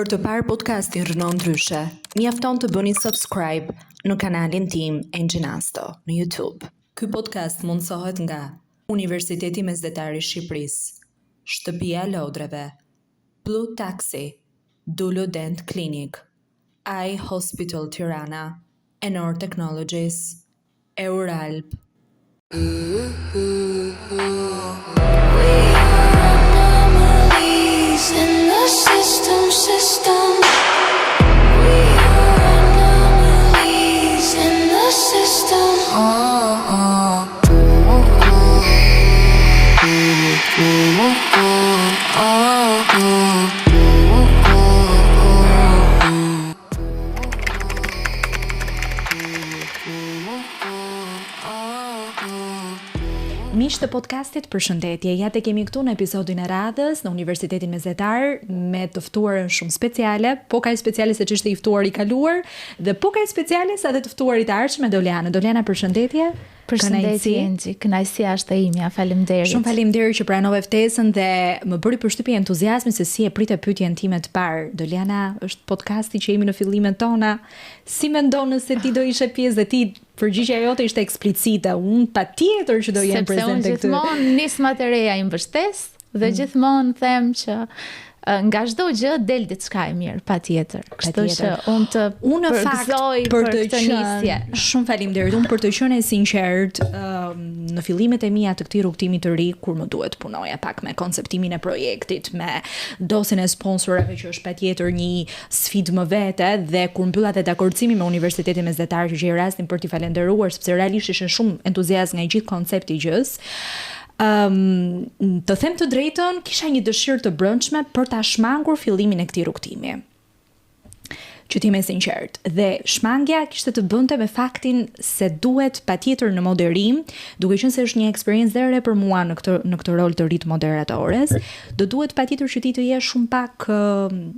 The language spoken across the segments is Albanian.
Për të parë podcastin Rënon Ndryshe, mjafton të bëni subscribe në kanalin tim Enginasto në YouTube. Ky podcast mundsohet nga Universiteti Mesdhetar i Shqipërisë, Shtëpia e Lodreve, Blue Taxi, Dulo Dent Clinic, Eye Hospital Tirana, Enor Technologies, Euralp. In the system. We are anomalies in the system. Miq të podcastit, përshëndetje. Ja te kemi këtu në episodin e radhës në Universitetin Mesdhetar me të ftuarën shumë speciale, po kaq speciale se ç'është i ftuar i kaluar dhe po kaq speciale sa dhe të ftuarit të ardhshëm Doliana. Doliana, përshëndetje. Përshëndetje Enxhi, kënaqësia është e imja, faleminderit. Shumë faleminderit që pranove ftesën dhe më bëri përshtypje entuziazmi se si e pritë pyetjen time të parë. Doliana, është podcasti që jemi në fillimet tona. Si mendon se ti do ishe pjesë dhe ti përgjigjja jote ishte eksplicite. Unë patjetër që do jem prezente këtu. Sepse unë gjithmonë nismat e reja i mbështes dhe gjithmonë them që nga çdo gjë del diçka e mirë, patjetër. Kështu që unë të përgëzoj për këtë nisje. Shumë faleminderit. Unë për të qenë e sinqert, në fillimet e mia të këtij rrugtimi të ri, kur më duhet punoja pak me konceptimin e projektit, me dosjen e sponsorave që është patjetër një sfidë më vete, dhe kur mbylla te dakordësimi me Universitetin Mesdhetar, që gjej rastin për t'i falendëruar sepse realisht ishin shumë entuziast nga i gjithë koncepti i gjës. Të them të drejtën, kisha një dëshirë të brendshme për ta shmangur fillimin e këtij rrugtimi. Që ti me sinqert. Dhe shmangja kishte të bënte me faktin se duhet patjetër në moderim, duke qenë se është një eksperiencë dhe re për mua në këtë rol të rit moderatores, do duhet patjetër që ti të jesh shumë pak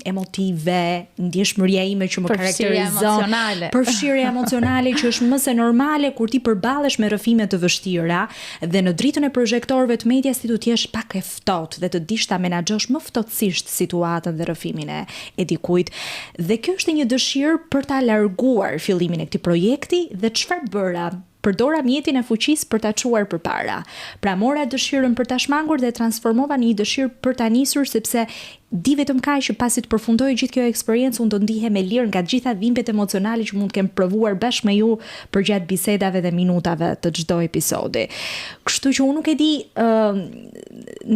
emotive, ndjeshmëria ime që më karakterizon, përfshirje emocionale që është më se normale kur ti përballesh me rrëfime të vështira dhe në dritën e projektorëve të medias ti duhet të jesh pak e ftohtë dhe të dish ta menaxhosh më ftohtësisht situatën dhe rrëfimin e dikujt. Dhe kjo është një dëshirë për ta larguar fillimin e këtij projekti dhe çfarë bëra? Përdora mjetin e fuqisë për ta çuar përpara. Pra mora dëshirën për ta shmangur dhe transformova në një dëshirë për ta nisur, sepse di vetëm kaq që pasi të përfundoj gjithë kjo eksperiencë unë do ndihem e lirë nga gjitha dhimbjet emocionale që mund të kem provuar bashkë me ju përgjatë bisedave dhe minutave të çdo episodi. Kështu që unë nuk e di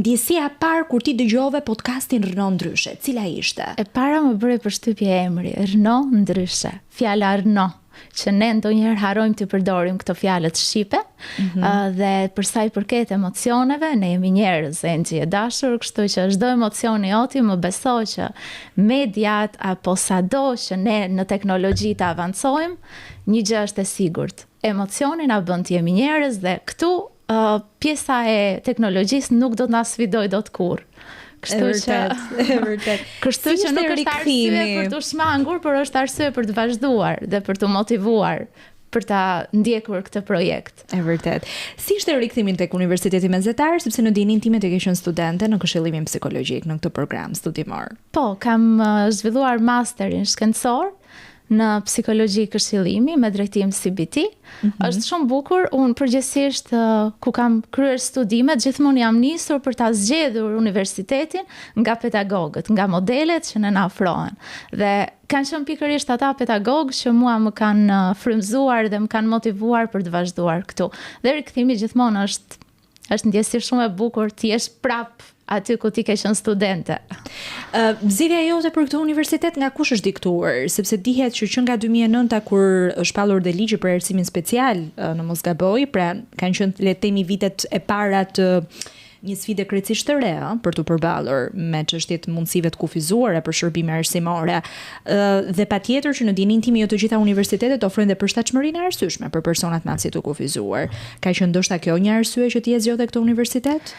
ndjesia e parë kur ti dëgjove podcastin Rënon Ndryshe, cila ishte? E para më bëri përshtypje emri, Rënon Ndryshe. Fjala Rëno, që ne ndonjëherë harrojmë të përdorim këto fjalët shqipe, dhe për sa i përket emocioneve, ne jemi njerëz, Enxhi e dashur, kështu që çdo emocioni joti më beso që mediat apo sado që ne në teknologji të avancojmë, një gjë është e sigurt. Emocioni na bën të jemi njerëz dhe këtu pjesa e teknologjisë nuk do të na sfidoj dot kurrë. Kështu që nuk është arsye për të shmangur, por është arsye për të vazhduar dhe për të motivuar për ta ndjekur këtë projekt. E vërtet. Si ishte rikthimin tek Universiteti Mesdhetar, sepse në dinin time të ke qenë studente në këshillimin psikologjik në këtë program studimor? Po, kam zhvilluar masterin shkencor në psikologji këshillimi me drejtim CBT. Është shumë bukur. Unë përgjithsisht ku kam kryer studimet, gjithmonë jam nisur për ta zgjedhur universitetin nga pedagogët, nga modelet që na ofrohen. Dhe kanë qenë pikërisht ata pedagogë që mua më kanë frymëzuar dhe më kanë motivuar për të vazhduar këtu. Dhe rikthimi gjithmonë është ndjesi shumë e bukur të jesh prap aty ku ti ke qenë studente. Zgjedhja jote për këtë universitet nga kush është diktuar? Sepse dihet që nga 2009 kur është pallur dhe ligji për erësimin special në mos gaboj, pra kanë qenë le të themi vitet e para të një sfide krejtësisht të re për të përballur me çështjet mundësive të kufizuara për shërbime arsimore. Dhe patjetër që në dinin tim jo të gjitha universitetet ofrojnë dhe përshtatshmërinë e arsyeshme për personat me aftësi të kufizuar. Ka qenë ndoshta kjo një arsye që ti e zgjodhe këtë universitet?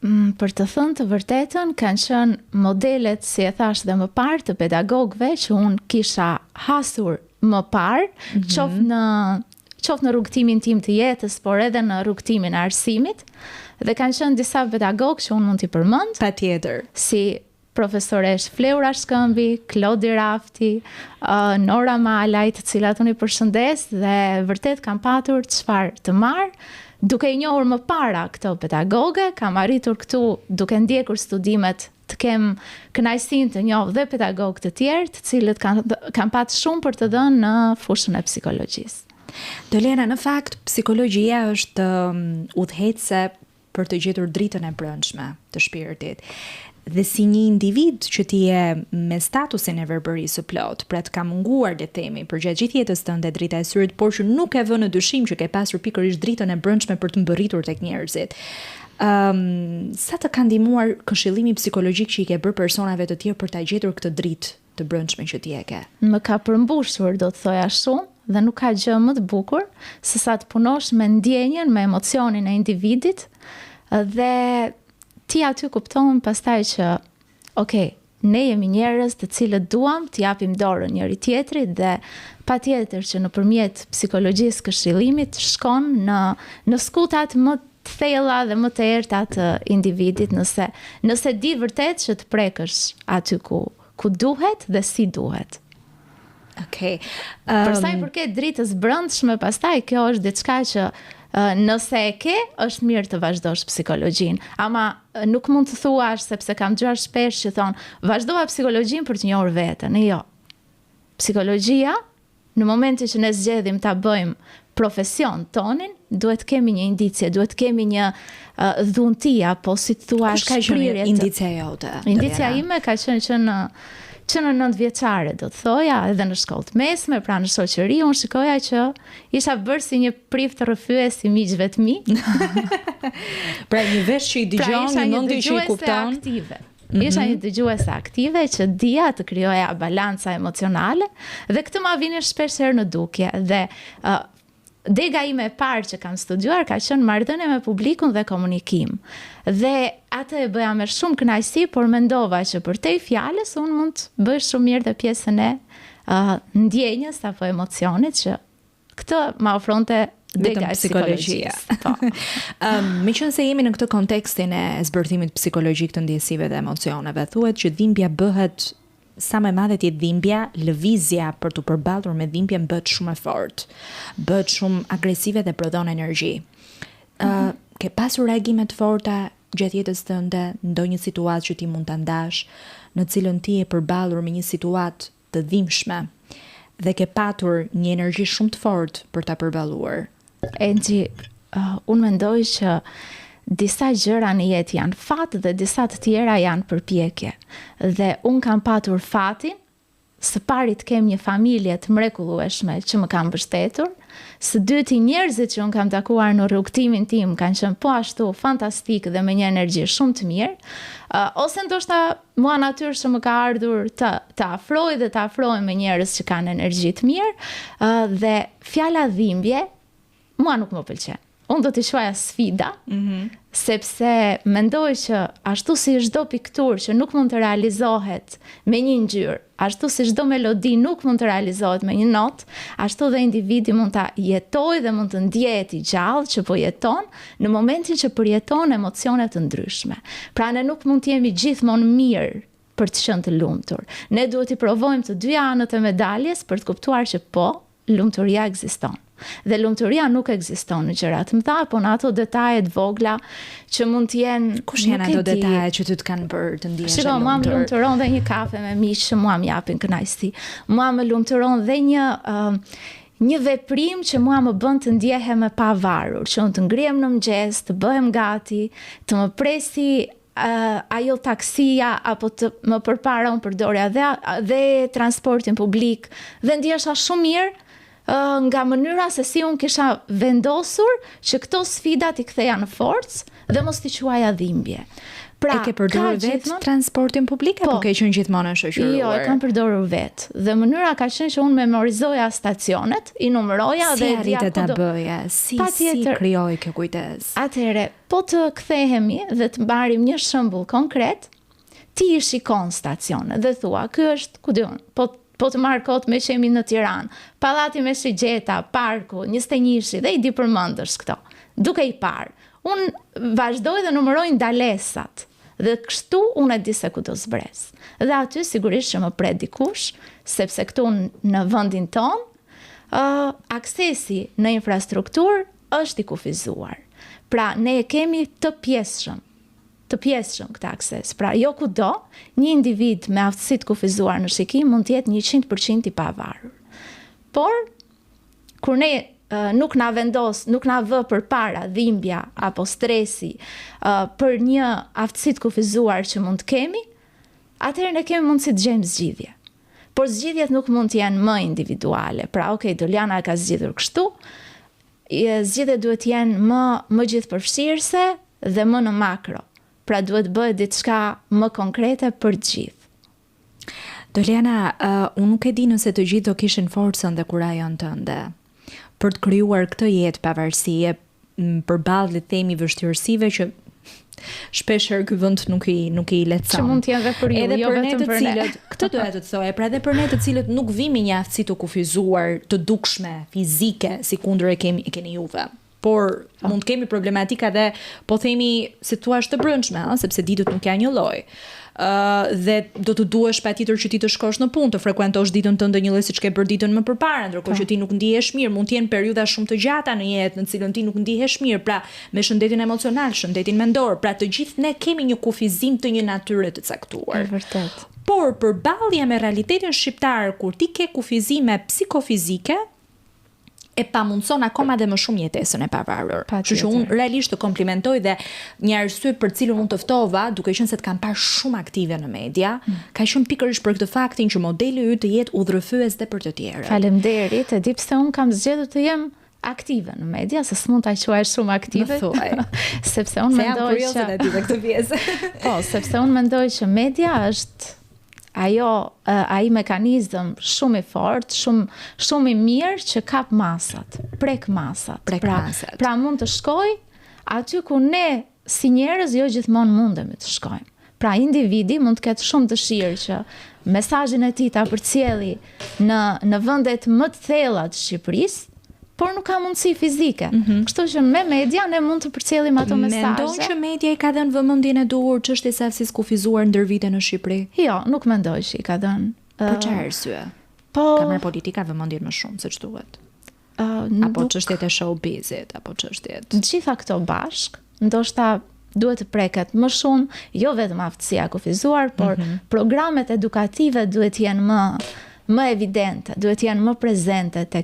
Për të thënë të vërtetën, kanë qenë modelet, si e thash dhe më parë, të pedagogëve që unë kisha hasur më parë, qoftë në rrugtimin tim të jetës, por edhe në rrugtimin e arsimit, dhe kanë qenë disa pedagogë që unë mund t'i përmend, patjetër, si profesoresh Fleura Shkëmbi, Klodi Rafti, Nora Malaj, të cilat unë i përshëndes dhe vërtet kam patur çfarë të marr. Duke i njohur më para këto pedagoge, kam arritur këtu duke ndjekur studimet të kem kënaqësinë të njoh dhe pedagogë të tjerë, të cilët kanë patë shumë për të dhënë në fushën e psikologjisë. Dolena, në fakt, psikologjia është udhëheqëse për të gjetur dritën e brendshme të shpirtit. Dhe si një individ që ti je me statusin e verbërisë së plot, pra të ka munguar le të themi përgjatë gjithë jetës tënde drita e syrit, por që nuk e vë në dyshim që ke pasur pikërisht dritën e brendshme për të mbërritur tek njerëzit. Sa të ka ndihmuar këshillimi psikologjik që i ke bërë personave të tjerë për ta gjetur këtë dritë të brendshme që ti e ke? Më ka përmbushur, do të thoja, shumë, dhe nuk ka gjë më të bukur se sa të punosh me ndjenjen, me emocionin e individit, dhe ti aty kupton pastaj që, ne jemi njerëz të cilët duam të japim dorën njëri tjetrit dhe patjetër që nëpërmjet psikologjisë këshillimit shkon në skutat më të thella dhe më të errta të individit nëse di vërtet që të prekësh aty ku duhet dhe si duhet. Për sa i përket dritës brendshme, pastaj kjo është diçka që nëse e ke, është mirë të vazhdosh psikologjinë. Ama nuk mund të thuash, sepse kam dëgjuar shpesh që thonë, vazhdoja psikologjinë për të njohur veten. Jo. Psikologjia, në momentin që ne zgjedhim ta bëjmë profesion tonin, duhet kemi një indicie, duhet kemi një dhunti, apo si të thuash shprirje. Indicia jote? Indicia ime ka qenë që në 9 vjeçare, do të thoja, edhe në shkollë të mesme, pra në shoqëri, unë shikoja që isha bërë si një prif të rrëfyes si miqve të mi. Pra një vesh që i dëgjon, një mendje që i kupton. Isha një dëgjuese aktive që dija të krijoja balanca emocionale dhe këtë ma vini shpesh herë në dukje dhe dega ime e parë që kam studiuar ka qenë marrëdhënie me publikun dhe komunikim. Dhe atë e bëja me shumë kënaqësi, por mendova që për te fjalës unë mund të bëj shumë mirë dhe pjesën e ndjenjës apo emocionit që këtë ma ofronte dega e psikologjisë. Po. Meqense jemi në këtë kontekstin e zbërthimit psikologjik të ndjesive dhe emocioneve, thuhet që dhimbja bëhet sa më madhe ti dhimbja, lëvizja për të përballur me dhimbjen bëhet shumë e fortë, bëhet shumë agresive dhe prodhon energji. Ke pasur reagime të forta gjatë jetës tënde, ndonjë situatë që ti mund ta ndash, në cilën ti je përballur me një situatë të dhimbshme dhe ke patur një energji shumë të fortë për ta përballuar? Enxhi, unë mendoj që disa gjëra në jetë janë fat dhe disa të tjera janë përpjekje. Dhe unë kam patur fatin, së pari të kem një familje të mrekullueshme që më kanë mbështetur, së dyti njerëzit që unë kam takuar në rrugtimin tim kanë qenë po ashtu fantastik dhe me një energji shumë të mirë, ose ndoshta mua natyrshëm më ka ardhur të afroj dhe të afroj me njerëz që kanë energji të mirë, dhe fjala dhimbje mua nuk më pëlqen. Unë do t'i shuaja sfida, sepse mendoj që ashtu si çdo pikturë që nuk mund të realizohet me një ngjyrë, ashtu si çdo melodi nuk mund të realizohet me një notë, ashtu dhe individi mund ta jetojë dhe mund të ndjehet i gjallë që po jeton në momentin që përjeton emocione të ndryshme. Pra ne nuk mund të jemi gjithmonë mirë për të qenë të lumtur. Ne duhet i provojmë të dy anët e medaljes për të kuptuar që po, lumturia ekziston. Dhe lumturia nuk ekziston në gjërat mëdha, po në ato detajet vogla që mund të jenë. Kush janë ato detajet që ty të kanë bërë të ndihesh lumtur? Shiko, mua më lumturon dhe një kafe me miq që mua më japin kënaqësi. Mua më lumturon dhe një veprim që mua më bën të ndjehem e pavarur, që unë të ngrihem në mëngjes, të bëhem gati, të më presi ajo taksia apo të më përpara unë përdorja dhe transportin publik dhe ndjesha shumë mirë nga mënyra se si unë kisha vendosur që këto sfidat i ktheja në forcë dhe mos t'i quaja dhimbje. Pra, e ke përdorur vetë transportin publik apo ke qenë gjithmonë e shoqëruar? Jo, e kam përdorur vetë. Dhe mënyra ka qenë që unë memorizoja stacionet, i numëroja dhe dija ta bëja, si krijoj kjo kujtesë. Atëherë, po të kthehemi dhe të marrim një shembull konkret, ti i shikon stacionet dhe thua, ky është, ku diun, po të marrë kot me qemi në Tiranë, pallati me Shigjeta, parku, 21-shi dhe i di përmendësh këto. Duke i parë, unë vazhdoj dhe numëroj ndalesat Dhe kështu unë e di se ku do zbres. Dhe aty sigurisht që më pret dikush, sepse këtu në vendin ton, aksesi në infrastrukturë është i kufizuar. Pra, ne e kemi të pjesshëm këtë akses. Pra, jo kudo, një individ me aftësi të kufizuar në shikim mund të jetë 100% i pavarur. Por, kur ne nuk na vë përpara dhimbja apo stresi për një aftësi të kufizuar që mund të kemi, atëherë ne kemi mundësi të gjejmë zgjidhje. Por zgjidhjet nuk mund të jenë më individuale. Pra, okay, Doliana e ka zgjidhur kështu, zgjidhjet duhet të jenë më gjithëpërfshirëse dhe më në makro. Pra duhet bëhet diçka më konkrete për të gjithë. Doliana, unë nuk e di nëse të gjithë do kishin forcën dhe kurajon tënde për të krijuar këtë jetë pavarësie përballë le të themi vështirësive që shpesh herë ky vend nuk i lehtëson. Që mund të jenë edhe për ju, edhe jo për ne vetëm të për ne. cilët, këtë doja të thoja, pra edhe për ne të cilët nuk vimi një aftësi të kufizuar, të dukshme, fizike, si kundër e keni juve. Por mund të kemi problematika dhe po themi si thua të brendshme, sepse ditët nuk janë një lloj. Dhe do të duhesh patjetër që ti të shkosh në punë, të frekuentosh ditën tënde një lloj siç ke bërë ditën më përpara, ndërkohë që ti nuk ndihesh mirë, mund të jenë periudha shumë të gjata në jetë në cilën ti nuk ndihesh mirë, pra me shëndetin emocional, shëndetin mendor, pra të gjithë ne kemi një kufizim të një natyre të caktuar. Vërtet. Por përballja me realitetin shqiptar, kur ti ke kufizime psikofizike, e pamundson akoma dhe më shumë jetesën e pavarur. Kështu që unë realisht të komplimentoj dhe një arsye për cilën unë të ftova, duke qenë se të kam parë shumë aktive në media, ka qenë pikërisht për këtë faktin që modeli yt të jetë udhërfyes dhe për të tjerët. Faleminderit, e di pse unë kam zgjedhur të jem aktive në media, se s'mund ta quaj shumë aktive. Më thuaj. Sepse unë mendoj që e di këtë pjesë. Po, sepse unë mendoj që media është ai mekanizëm shumë i fortë, shumë i mirë që kap masat, prek masat. Pra mund të shkoj aty ku ne si njerëz jo gjithmonë mundemi të shkojmë. Pra individi mund të ketë shumë dëshirë që mesazhin e tij ta përcjelli në vendet më të thella të Shqipërisë, por nuk ka mundësi fizike. Kështu që me media ne mund të përcjellim ato mesazhe. Mendon që media i ka dhënë vëmendjen e duhur çështjes së aftësisë kufizuar ndër vite në Shqipëri? Jo, nuk mendoj që i ka dhënë. Për çfarë arsye? Po, Kamera politika vëmendjen më shumë se ç'duhet. Apo çështjet e showbizit, apo çështjet. Gjitha këto bashk, ndoshta duhet të preket më shumë, jo vetëm aftësia kufizuar, por programet edukative duhet jenë më evidente, duhet jenë më prezente te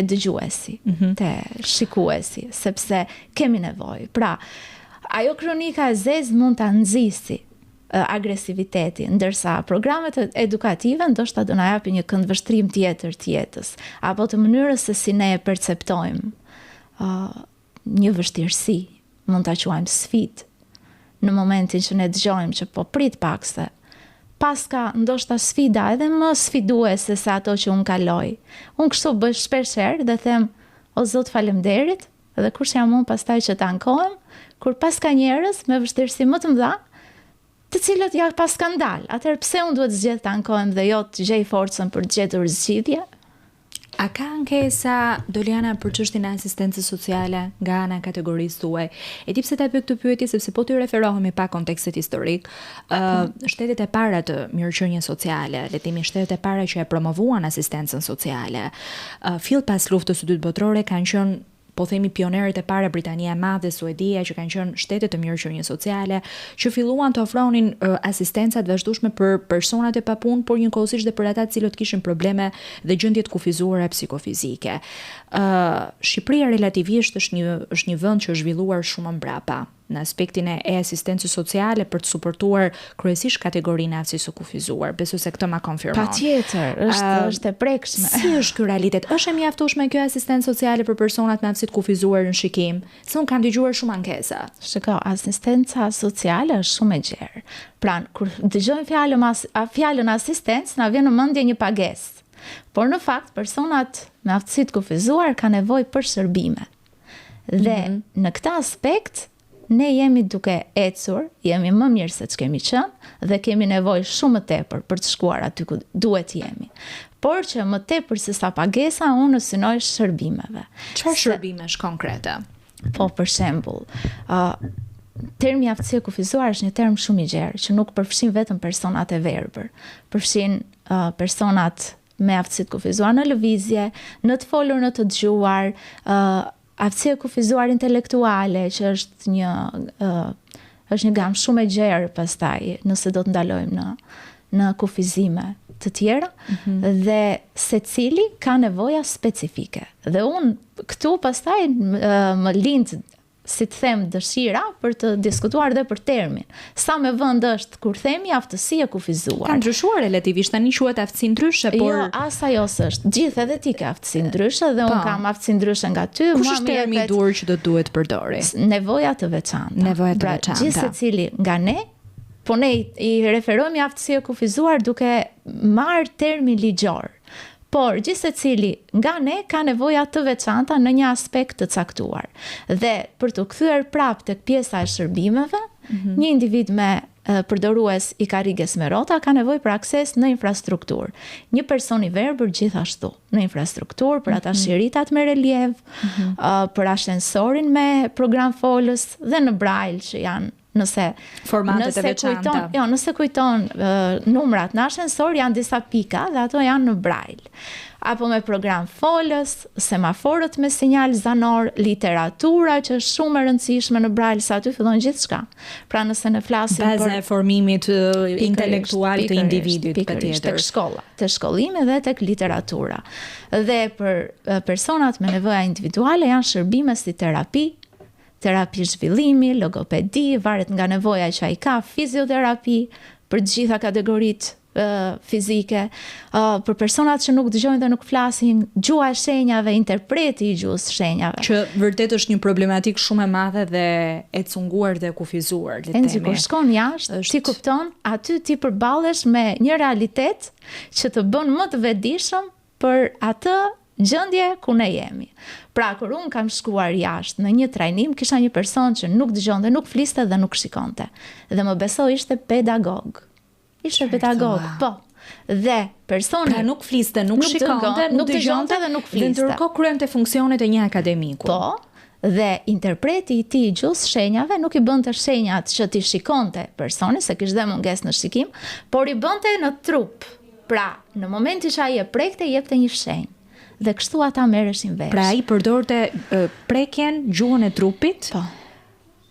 dëgjuesi, te shikuesi, sepse kemi nevojë. Pra, ajo kronika e zezë mund ta nxjisë agresiviteti, ndërsa programet edukative ndoshta do na japi një këndvështrim tjetër të jetës, apo të mënyrës se si ne e perceptojmë një vështirësi, mund ta quajmë sfidë, në momentin që ne dëgjojmë që po prit pak se paska ndoshta sfida edhe më sfiduese se ato që unë kaloj. Unë kështu bëj shpesh herë dhe them, o Zot faleminderit, edhe kush jam unë pastaj që të ankohem, kur paska njerëz me vështirësi më të mëdha, të cilët ja paska ndal. Atëherë pse unë duhet zgjedh të ankohem dhe jo të gjej forcën për të gjetur zgjidhje? A ka ankesa, Doliana, për çështjen e asistencës sociale nga ana e kategorisë tuaj? E di pse ta bëj këtë pyetje sepse po të referohemi pa kontekstit historik, shtetet e para të mirëqenies sociale, le të themi shtetet e para që e promovuan asistencën sociale, fill pas luftës së dytë botërore kanë qenë po themi pionerët e para Britania e Madhe, Suedia, që kanë qenë shtete të mirëqenies sociale, që filluan të ofronin asistenca të vazhdueshme për personat e papunë, por njëkohësisht dhe për ata të cilët kishin probleme dhe gjendje të kufizuara psikofizike. Shqipëria relativisht është një vend që është zhvilluar shumë mbrapa në aspektin e asistencës sociale për të suportuar kryesisht kategorinë e aftësisë së kufizuar. Besoj se këtë ma konfirmon. Patjetër, është e prekshme. Si është ky realitet? Është e mjaftueshme kjo asistencë sociale për personat me aftësi të kufizuar në shikim? Se unë kam dëgjuar shumë ankesa. Shiko, asistenca sociale është shumë e gjerë. Pra, kur dëgjojmë fjalën asistencë, na vjen në mendje një pagesë. Por në fakt, personat me aftësi të kufizuar kanë nevojë për shërbime. Dhe në këtë aspekt ne jemi duke ecur, jemi më mirë se ç'kemi qenë dhe kemi nevojë shumë më tepër për të shkuar aty ku duhet jemi. Por që më tepër se sa pagesa, unë synoj shërbimeve. Çfarë shërbimesh konkrete? Po, për shembull, termi aftësia kufizuar është një term shumë i gjerë, që nuk përfshin vetëm personat e verbër, përfshin personat me aftësi kufizuar në lëvizje, në të folur, në të dëgjuar, aftësia kufizuar intelektuale, që është një gamë shumë e gjerë pastaj, nëse do të ndalojmë në kufizime të tjera, dhe secili ka nevoja specifike. Dhe unë këtu pastaj më lind, si të them, dëshira për të diskutuar dhe për termin. Sa me vend është kur themi aftësi e kufizuar. Ka ndryshuar relativisht, tani quhet aftësi ndryshe, por jo, as ajo s'është. Gjithë edhe ti ke aftësi ndryshe dhe unë kam aftësi ndryshe nga ty. Kush është termi i dur që do duhet përdori? Nevoja të veçanta. Nevoja të veçanta. Gjithë secili nga ne, po ne i referojmë aftësi e kufizuar duke marrë termi ligjor. Por gjithsecili nga ne ka nevoja të veçanta në një aspekt të caktuar. Dhe për të kthyer prapë tek pjesa e shërbimeve, një individ me përdorues i karriges me rrota ka nevojë për akses në infrastrukturë. Një person i verbër gjithashtu në infrastrukturë, për ata shiritat me relief, për ashensorin me program folës dhe në braille që janë nëse formatet e veçanta. Nëse kujton numrat në ashensor janë disa pika dhe ato janë në braille. Apo me program folës, semaforët me sinjal zanor, literatura që është shumë e rëndësishme në braille, sa aty fillon gjithçka. Pra nëse ne flasim për baza e formimit intelektual të individit patjetër. Tek shkolla, tek shkollimi dhe tek literatura. Dhe për personat me nevoja individuale janë shërbime si terapi zhvillimi, logopedi, varet nga nevoja që ai ka, fizioterapi për të gjitha kategoritë fizike, për personat që nuk dëgjojnë dhe nuk flasin, gjua e shenjave, interpreti i gjuhës shenjave. Që vërtet është një problematik shumë e madhe dhe e cunguar dhe kufizuar. Enzi, kur shkon jashtë, ti kupton, aty ti përballesh me një realitet që të bën më të vetëdijshëm për atë gjendje ku ne jemi. Pra, kur unë kam shkuar jashtë në një trajnim, kisha një person që nuk dëgjonte, nuk fliste dhe nuk shikonte. Dhe më beso ishte pedagog. Po. Dhe personi pra nuk fliste, nuk shikonte, nuk dëgjonte dhe nuk fliste. Dhe ndërkohë kryente funksionet e një akademiku. Po. Dhe interpreti i tij gjuhës shenjave nuk i bënte shenjat që ti shikonte personi, se kishte mungesë në shikim, por i bënte në trup. Pra, në momentin që ai e prekte, jepte një shenjë. Dhe kështu ata merreshin vesh. Pra ai përdorte prekjen, gjuhën e trupit,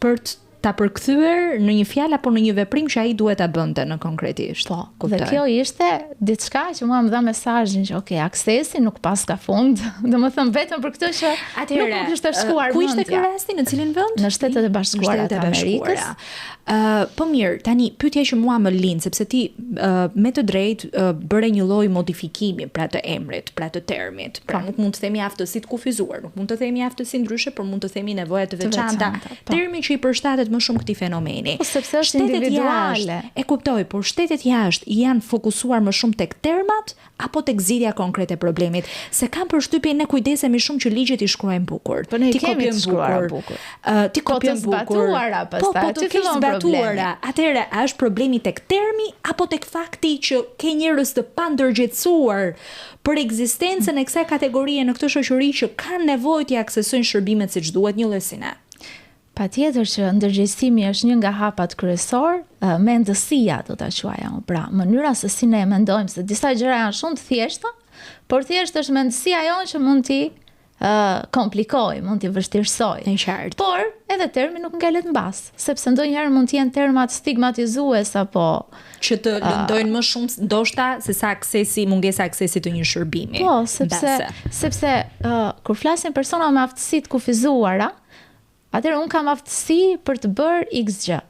për ta përkthyer në një fjalë apo në një veprim që ai duhet ta bënte në konkretisht. Dhe kjo ishte diçka që mua më dha mesazhin që aksesi nuk pas ka fund. Domethënë vetëm për këtë që nuk kishte shkuar. Ku ishte ky rasti, në cilin vend? Në Shtetet e Bashkuara të Amerikës. Po mirë, tani pyetja që mua më lind, sepse ti me të drejtë bëre një lloj modifikimi pra të emrit, pra të termit. Pra nuk mund të themi aftësi të kufizuar, nuk mund të themi aftësi ndryshe, por mund të themi nevoja të veçanta. Termi që i përshtatet më shumë këtij fenomeni. Sepse është individuale. E kuptoj, por shtetet jashtë janë fokusuar më shumë tek termat apo tek zgjidhja konkrete e problemit? Se kam përshtypjen ne kujdesemi shumë që ligjet i shkruajnë bukur. Po ne kemi të shkruar bukur. Ti kopjon bukur. Po të kesh zbatuara. Atëherë, a është problemi tek termi apo tek fakti që ke njerëz të pandërgjegjësuar për ekzistencën e kësaj kategorie në këtë shoqëri që kanë nevojë të aksesojnë shërbimet siç duhet, një lloj si ne? Patjetër që ndërgjegjësimi është një nga hapat kryesor, mendësia do ta quaja unë. Pra, mënyra se si ne mendojmë, se disa gjëra janë shumë të thjeshta, por thjesht është mendësia jonë që mund t'i komplikoj, mund t'i vështirësoj. Por edhe termi nuk ngelet mbas, sepse ndonjëherë mund të jenë termat stigmatizues apo që të lëndojnë më shumë ndoshta se sa aksesi, mungesa aksesi të një shërbimi. Po, sepse kur flasin persona me aftësi të kufizuara, atëherë unë kam aftësi për të bërë X gjë.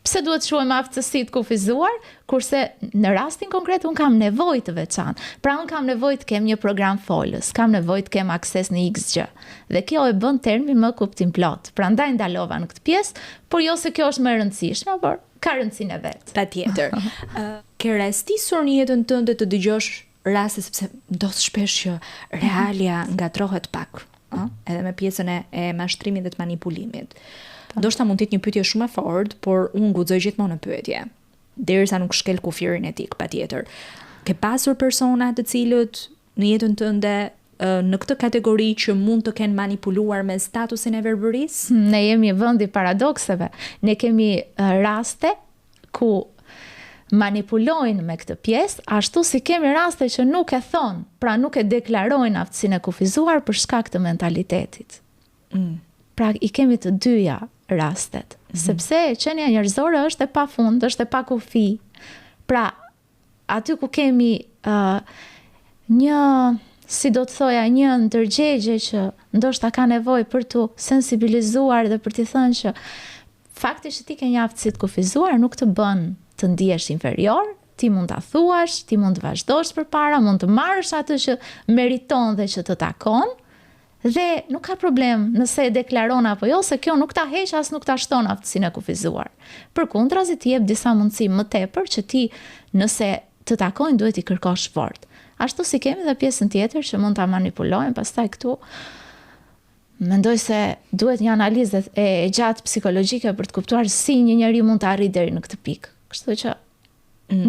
Pse duhet të quajmë aftësi të kufizuar, kurse në rastin konkret unë kam nevojë të veçantë. Pra unë kam nevojë të kem një program folës, kam nevojë të kem akses në X gjë. Dhe kjo e bën termin më kuptim plot. Prandaj ndalova në këtë pjesë, por jo se kjo është më e rëndësishme, por ka rëndësinë e vet. Patjetër. Ke rastisur në jetën tënde të dëgjosh raste, sepse ndodh shpesh që realja ngatrohet pak. Edhe me pjesën e mashtrimit dhe të manipulimit. Ndoshta mund të jetë një pyetje shumë e fortë, por unë guxoj gjithmonë në pyetje, derisa nuk shkel kufirin etik, patjetër. Ke pasur persona të cilët në jetën tënde në këtë kategori që mund të kenë manipuluar me statusin e verbërisë? Ne jemi vendi paradokseve. Ne kemi raste ku manipulojnë me këtë pjesë, ashtu si kemi raste që nuk e thonë, pra nuk e deklarojnë aftësinë e kufizuar për shkak të mentalitetit. Pra i kemi të dyja rastet, sepse qenia njerëzore është e pafund, është e pa kufi. Pra, aty ku kemi një, si do të thoja, një ndërgjegje që ndoshta ka nevojë për të sensibilizuar dhe për të thënë që fakti që ti ke një aftësi të kufizuar nuk të bën të ndihesh inferior, ti mund ta thuash, ti mund të vazhdosh përpara, mund të marrësh atë që meriton dhe që të takon, dhe nuk ka problem nëse e deklaron apo jo, se kjo nuk ta heq as nuk ta shton aftësinë e kufizuar. Përkundrazi ti jep disa mundësi më tepër që ti, nëse të takojnë, duhet i kërkosh fort. Ashtu si kemi dhe pjesën tjetër që mund ta manipulojnë, pastaj këtu mendoj se duhet një analizë e gjatë psikologjike për të kuptuar si një njeri mund të arrijë deri në këtë pikë. Kështu që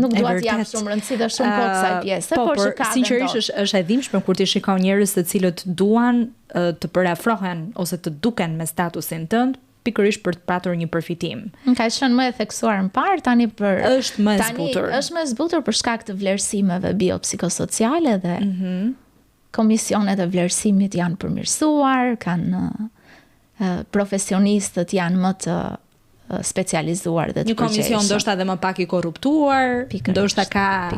nuk dua të jap shumë rëndësi dhe shumë kohë kësaj pjese, por që ka sinqerisht është e dhimbshme kur ti shikon njerëz të cilët duan të përafrohen ose të duken me statusin tënd, pikërisht për të patur një përfitim. Ka qenë më e theksuar më parë, tani është më e zbutur. Është më e zbutur për shkak të vlerësimeve biopsikosociale dhe komisionet e vlerësimit janë përmirësuar, kanë profesionistët janë më të specializuar dhe të një komision ndoshta edhe më pak i korruptuar, ndoshta ka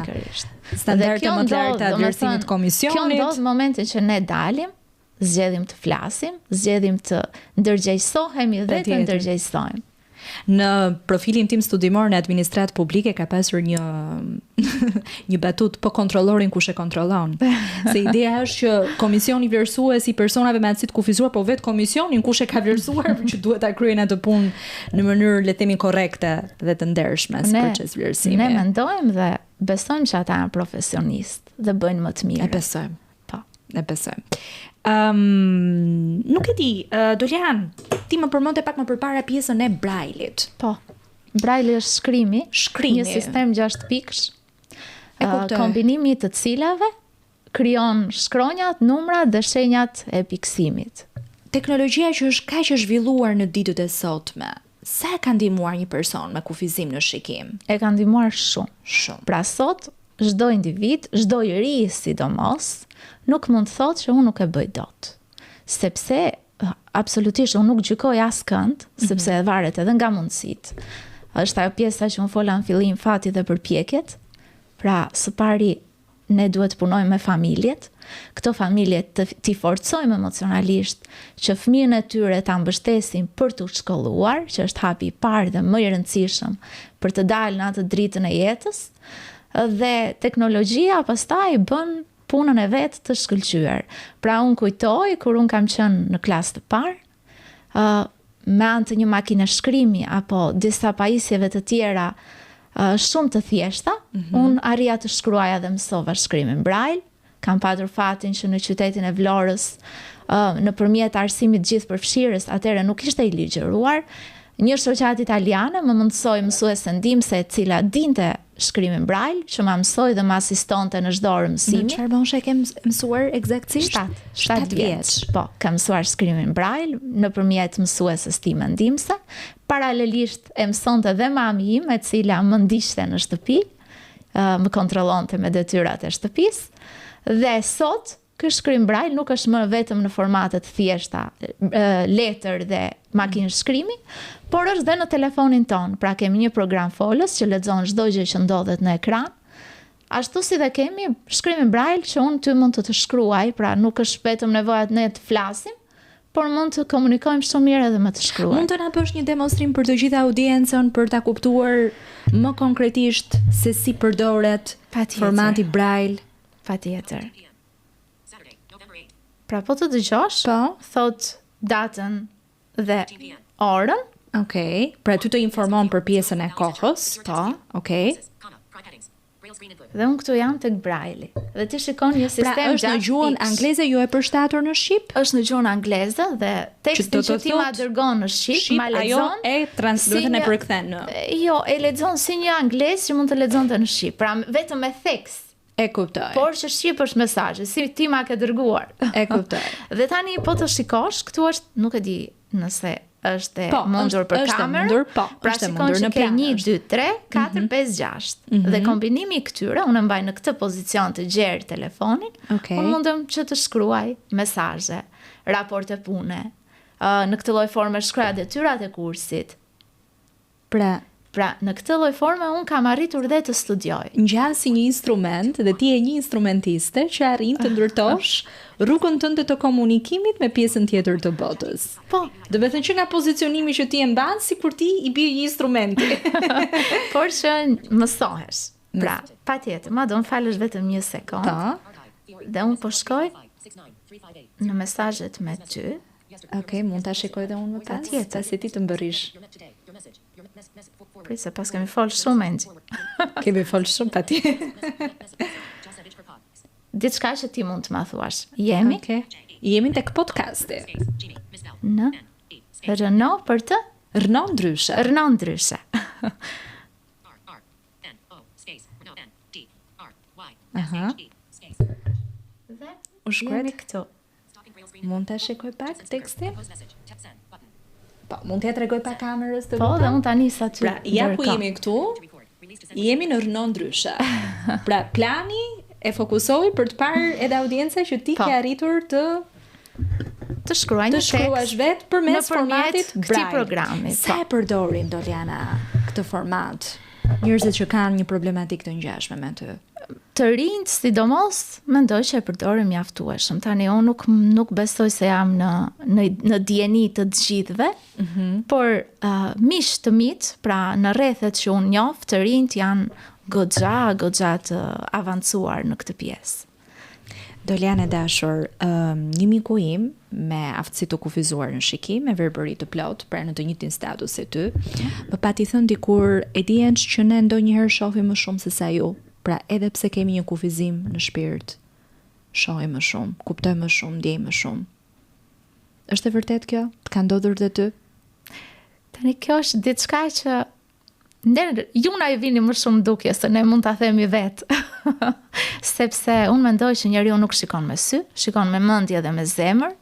standarde më të larta të vlerësimit të komisionit. Kjo ndodh në momentin që ne dalim, zgjedhim të flasim, zgjedhim të ndërgjegjësohemi dhe të ndërgjegjësojmë. Në profilin tim studimor në administratë publike ka pasur një një batut, po kontrollorin kush e kontrollon. Se ideja është që komisioni vlerësues i personave me aftësi të kufizuar, po vetë komisionin kush e ka vlerësuar që duhet ta kryejnë atë punë në mënyrë le të themi korrekte dhe të ndershme si proces vlerësimi. Ne mendojmë dhe besojmë që ata janë profesionistë dhe bëjnë më të mirë. E besojmë. Po. E besojmë. Nuk e di, Dorian, ti më përmonte pak më përpara pjesën e Braillit. Po. Brailli është shkrimi, një sistem 6 pikësh. Kombinimi të cilave krijon shkronjat, numrat dhe shenjat e pikësimit. Teknologjia që është kaq e zhvilluar në ditët e sotme, sa ka ndihmuar një person me kufizim në shikim? E ka ndihmuar shumë. Shumë. Pra sot çdo individ, çdo i ri sidomos, nuk mund të thotë që unë nuk e bëj dot. Sepse absolutisht unë nuk gjykoj askënd, sepse e varet edhe nga mundësitë. Është ajo pjesa që unë fola në fillim, fati dhe përpjekjet. Pra, së pari ne duhet punojmë me familjet. Këto familjet t'i forcojmë emocionalisht që fëmijën e tyre ta mbështesin për t'u shkolluar, që është hapi i parë dhe më i rëndësishëm për të dalë në atë dritën e jetës. Dhe teknologjia pastaj bën punën e vetë të shkëlqyer. Pra unë kujtoj kur unë kam qenë në klasë të parë, me anë të një makine shkrimi apo disa pajisjeve të tjera shumë të thjeshta, unë arrija të shkruaja dhe mësova shkrimin Braille. Kam patur fatin që në qytetin e Vlorës, nëpërmjet arsimit gjithëpërfshirës, atëherë nuk ishte i ligjëruar, një shoqat italiane më mësoi mësuese ndihmëse e cila dinte shkrimin Braille, që ma mësoi dhe ma asistonte në çdo orë mësimi. Në çfarë moshe ke mësuar eksaktësisht? 7 vjeç. Po, kam mësuar shkrimin Braille nëpërmjet mësueses time ndihmëse. Paralelisht e mësonte dhe mami ime, e cila më ndiqte në shtëpi, më kontrollonte me detyrat e shtëpisë. Dhe sot ky shkrim Braille nuk është më vetëm në formate të thjeshta, letër dhe makinë shkrimi, por është dhe në telefonin ton. Pra kemi një program folës që lexon çdo gjë që ndodhet në ekran. Ashtu si dhe kemi shkrimin Braille që unë ty mund të shkruaj, pra nuk është vetëm nevoja ne të flasim, por mund të komunikojmë shumë mirë edhe me të shkruar. Mund të na bësh një demonstrim për të gjithë audiencën për ta kuptuar më konkretisht se si përdoret formati Braille? Patjetër. Pra po të dëgjosh, thot datën dhe orën. Okej. Pra ty të informon për pjesën e kohës. Po. Okej. Dhe unë këtu jam tek Braille. Dhe ti shikon një sistem pra është në gjuhën angleze jo e përshtatur në shqip? Është në gjuhën angleze dhe tekstin që ti ma dërgon në shqip ma lexon. Ajo e transduhet e përkthen në. Jo, e lexon si një anglez që mund të lexonte në shqip. Pra vetëm me tekst E kuptoj. por që shqipësh mesazhe, si ti ma ke dërguar. E kuptoj. Dhe tani po të shikosh, këtu është, nuk e di nëse është e mundur për është e kamerë. mundur, po, pra është e shikon mundur që në ke plan 1, është. 2, 3, 4, 5, 6. Dhe kombinimi i këtyre, unë mbaj në këtë pozicion të gjerë telefonin, Okej. unë mundem që të shkruaj mesazhe, raporte pune, në këtë lloj forme shkruaj detyrat e kursit. Pra, në këtë lloj forme unë kam arritur dhe të studioj. Ngjan si një instrument dhe ti je një instrumentiste që arrin të ndërtosh rrugën tënde të komunikimit me pjesën tjetër të botës. Po, Do të thënë që nga pozicionimi që ti e mban, sikur ti i bie një instrumenti. por që mësohesh. Pra, patjetër, ma do më falësh vetëm 1 sekond. Po. Dhe unë po shkoj në mesazhet me ty. Okej, mund ta shikoj dhe unë më pas. Patjetër. Si ti të mbërrish. Prit se pas kemi folë shumë Enxhi. Kemi folë shumë patjetër. Diçka që ti mund të ma thuash. Jemi Okej. Jemi tek podcasti. në Renault për të Rno ndryshe. Renault ndryshe. Aha. Dhe U shkruaj jemi këtu. Mund ta shikoj pak tekstin? Po, mund t'ja tregoj pa kamerës të Po, lutem? dhe unë ta nis aty. Pra, ja ku ndërkohë. jemi këtu, jemi në Renault ndryshe. Pra, plani e fokusoi për të parë edhe audiencë që ti Po. ke arritur të Të shkruash vetë përmes nëpërmjet formatit këtij Braille. programi. Sa e përdorin Doliana këtë format? Njerëzit që kanë një problematik të ngjashme me ty. Të rinjt, sidomos, mendoj që e përdorim mjaftueshëm. Tani unë nuk besoj se jam në dieni të gjithëve, por mish të mit, pra në rrethet që unë njoh, të rinjt janë goxha të avancuar në këtë pjesë. Doliana dashur, një miku im me aftësi të kufizuar në shikim, me verbëri të plot, pra në të njëjtin status se ty, më pati thënë dikur, e di Enç që ne ndonjëherë shohim më shumë se sa ju. Pra edhe pse kemi një kufizim në shpirt, shohim më shumë, kuptojmë më shumë, ndjejmë më shumë. Është e vërtet kjo? Të ka ndodhur dhe ty? Tani kjo është diçka që ju na i vini më shumë dukje se ne mund ta themi vetë. Sepse unë mendoj që njeriu nuk shikon me sy, shikon me mendje dhe me zemër.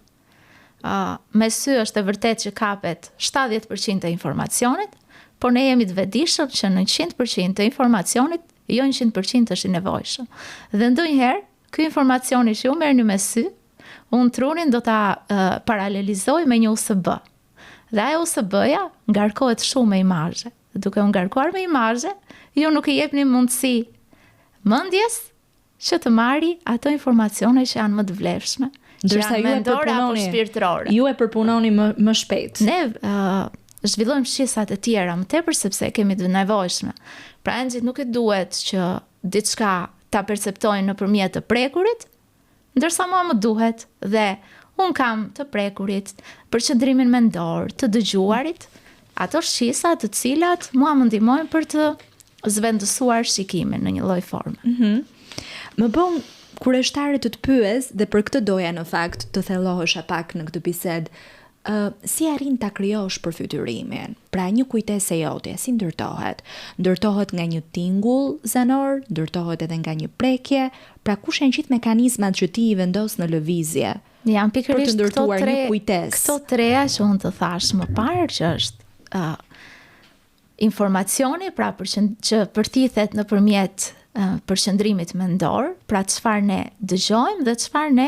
Me sy është e vërtet që kapet 70% e informacionit, por ne jemi të vetëdijshëm që në 100% të informacionit jo 100% është i nevojshëm. Dhe ndonjëherë, ky informacioni që ju merrni me sy, unë trurin do ta paralelizoj me një USB. Dhe ajo USB-ja ngarkohet shumë me imazhe. Duke u ngarkuar me imazhe, ju nuk i jepni mundësi mendjes që të marri ato informacione që janë më të vlefshme, Ndërsa ju e përpunoni shpirtërore. Ju e përpunoni më shpejt. Ne zhvillojmë shqisat e tjera më tepër sepse kemi të nevojshme. Pra nxit nuk e duhet që diçka ta perceptojnë nëpërmjet të prekurit, ndërsa mua më duhet dhe un kam të prekurit, përqendrimin mendor, të dëgjuarit, ato shqisa të cilat mua më ndihmojnë për të zvendësuar shikimin në një lloj forme. Më bën kurioztare të pyes dhe për këtë doja në fakt të thellohesha pak në këtë bisedë. Si arrin ta krijosh përfytyrimin? Pra një kujtesë jote si ndërtohet? Ndërtohet nga një tingull zanor, ndërtohet edhe nga një prekje, pra kush janë gjithë mekanizmat që ti i vendos në lëvizje? Janë Për të pikërisht ndërtuar një kujtesë. Këto treja që unë të thash më parë që është informacioni, pra që përthithet nëpërmjet përqendrimit mendor, pra çfarë ne dëgjojmë dhe çfarë ne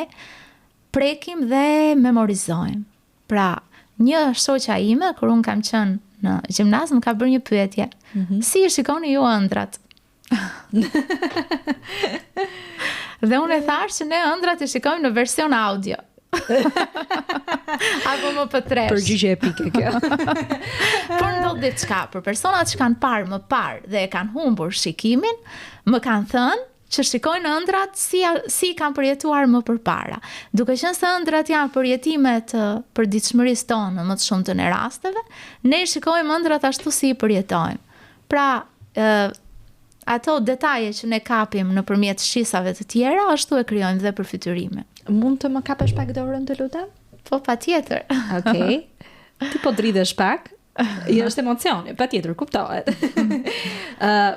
prekim dhe memorizojmë. Pra, një shoqja ime, kur unë kam qenë në gjimnaz, më ka bërë një pyetje. Si e shikoni ju ëndrat? Dhe unë e thash që ne ëndrat e shikojmë në version audio. Apo më pëtresh. Përgjigje epike kjo. Por ndodh diçka, për personat që kanë parë më parë dhe e kanë humbur shikimin, më kanë thënë që shikojnë ëndrat si kanë përjetuar më përpara. Duke qenë se ëndrat janë përjetime të përditshmërisë tonë në më të shumtën e rasteve, ne shikojmë ëndrat ashtu si i përjetojmë. Pra, ato detaje që ne kapim nëpërmjet shqisave të tjera, ashtu e krijojmë dhe përfytyrimin. Mund të më kapesh pak dorën të lutem? Po, patjetër. Okej. Ti po dridhesh pak. Jo, është emocioni, patjetër, kuptohet.